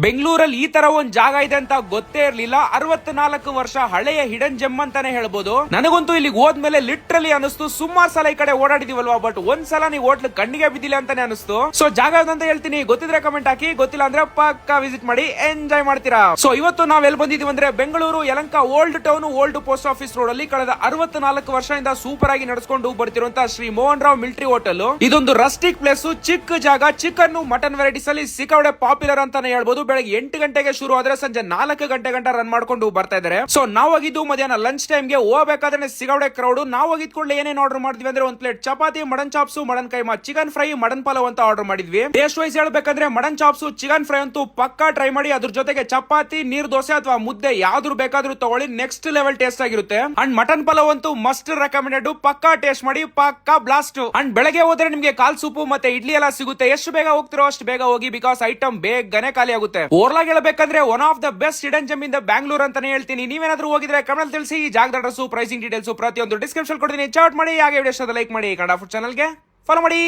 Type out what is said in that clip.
ಬೆಂಗಳೂರಲ್ಲಿ ಈ ತರ ಒಂದ್ ಜಾಗ ಇದೆ ಅಂತ ಗೊತ್ತೇ ಇರ್ಲಿಲ್ಲ. 64 ವರ್ಷ ಹಳೆಯ ಹಿಡನ್ ಜೆಮ್ ಅಂತಾನೆ ಹೇಳ್ಬೋದು. ನನಗಂತೂ ಇಲ್ಲಿಗೆ ಹೋದ್ಮೇಲೆ ಲಿಟ್ರಲಿ ಅನಿಸ್ತು, ಸುಮಾರು ಸಲ ಈ ಕಡೆ ಓಡಾಡಿದೀವಲ್ವಾ, ಬಟ್ ಒಂದ್ಸಲ ನೀವು ಹೋಟ್ಲ್ ಕಣ್ಣಿಗೆ ಬಿದ್ದಿಲ್ಲ ಅಂತಾನೆ ಅನಿಸ್ತು. ಸೊ ಜಾಗ ಅಂತ ಹೇಳ್ತೀನಿ, ಗೊತ್ತಿದ್ರೆ ಕಮೆಂಟ್ ಹಾಕಿ, ಗೊತ್ತಿಲ್ಲ ಅಂದ್ರೆ ಪಕ್ಕ ವಿಸಿಟ್ ಮಾಡಿ ಎಂಜಾಯ್ ಮಾಡ್ತೀರಾ. ಸೊ ಇವತ್ತು ನಾವ್ ಎಲ್ಲಿ ಬಂದಿದೀವಿ ಅಂದ್ರೆ ಬೆಂಗಳೂರು ಯಲಂಕ old town old post office road ಅಲ್ಲಿ ಕಳೆದ 64 ವರ್ಷದಿಂದ ಸೂಪರ್ ಆಗಿ ನಡೆಸ್ಕೊಂಡು ಬರ್ತಿರುವಂತಹ ಶ್ರೀ ಮೋಹನ್ ರಾವ್ ಮಿಲಿಟರಿ ಹೋಟೆಲ್. ಇದೊಂದು ರಸ್ಟಿಕ್ ಪ್ಲೇಸ್, ಚಿಕ್ಕ ಜಾಗ, ಚಿಕನ್ ಮಟನ್ ವೆರೈಟೀಸ್ ಅಲ್ಲಿ ಸಿಕ್ಕಾಪಟ್ಟೆ ಪಾಪ್ಯುಲರ್ ಅಂತಾನೆ ಹೇಳ್ಬೋದು. ಬೆಳಗ್ಗೆ 8 ಗಂಟೆಗೆ ಶುರು ಆದ್ರೆ ಸಂಜೆ 4 ಗಂಟೆ ಗಂಟ ರನ್ ಮಾಡ್ಕೊಂಡು ಬರ್ತಾ ಇದಾರೆ. ಸೊ ನಾವು ಹೋಗಿದ್ದು ಮಧ್ಯಾಹ್ನ ಲಂಚ್ ಟೈಮ್ ಗೆ, ಹೋಗ್ಬೇಕಾದ್ರೆ ಸಿಕ್ಕಾಪಟ್ಟೆ ಕ್ರೌಡ್. ನಾವು ಹೋಗಿದ್ ಕೂಡಲೇ ಏನೇನ್ ಆರ್ಡರ್ ಮಾಡಿದ್ವಿ ಅಂದ್ರೆ ಒಂದು plate chapati, mutton chops, mutton keema, chicken fry, mutton pulao ಅಂತ ಆರ್ಡರ್ ಮಾಡಿದ್ವಿ. ಟೇಸ್ಟ್ ವೈಸ್ ಹೇಳ್ಬೇಕಂದ್ರೆ ಮಟನ್ ಚಾಪ್ಸ್, ಚಿಕನ್ ಫ್ರೈ ಅಂತೂ ಪಕ್ಕಾ ಟ್ರೈ ಮಾಡಿ. ಅದ್ರ ಜೊತೆಗೆ ಚಪಾತಿ, ನೀರ್ ದೋಸೆ ಅಥವಾ ಮುದ್ದೆ ಯಾವ್ದು ಬೇಕಾದ್ರೂ ತಗೊಳ್ಳಿ, ನೆಕ್ಸ್ಟ್ ಲೆವೆಲ್ ಟೇಸ್ಟ್ ಆಗಿರುತ್ತೆ. ಅಂಡ್ ಮಟನ್ ಪಲಾವ್ ಅಂತೂ ಮಸ್ಟ್ ರೆಕಮೆಂಡೆಡ್, ಪಕ್ಕಾ ಟೇಸ್ಟ್ ಮಾಡಿ, ಪಕ್ಕಾ ಬ್ಲಾಸ್ಟ್. ಅಂಡ್ ಬೆಳಗ್ಗೆ ಹೋದ್ರೆ ನಿಮ್ಗೆ ಕಾಲ್ ಸೂಪು ಮತ್ತೆ ಇಡ್ಲಿ ಎಲ್ಲ ಸಿಗುತ್ತೆ. ಎಷ್ಟು ಬೇಗ ಹೋಗ್ತಿರೋ ಅಷ್ಟು ಬೇಗ ಹೋಗಿ, ಬಿಕಾಸ್ ಐಟಮ್ ಬೇಗನೆ ಖಾಲಿ ಆಗುತ್ತೆ. ಓವರ್ಲಾಗ್ ಹೇಳ್ಬೇಕಂದ್ರೆ one of the best hidden GeM in the Bangalore ಅಂತಾನೆ ಹೇಳ್ತೀನಿ. ನೀವೇನಾದ್ರೂ ಹೋಗಿದ್ರೆ ಕಮೆಂಟ್ ತಿಳಿಸಿ. ಜಾಗದ ಅಡ್ರೆಸ್, ಪ್ರೈಸಿಂಗ್ ಡೀಟೇಲ್ಸ್ ಪ್ರತಿಯೊಂದು ಡಿಸ್ಕ್ರಿಪ್ಷನ್ ಕೊಡ್ತೀನಿ. ಚಾಟ್ ಮಾಡಿ, ಹಾಗೆ ವಿಡಿಯೋ ಲೈಕ್ ಮಾಡಿ, ಕನ್ನಡ ಫುಡ್ ಚಾನಲ್ಗೆ ಫಾಲೋ ಮಾಡಿ.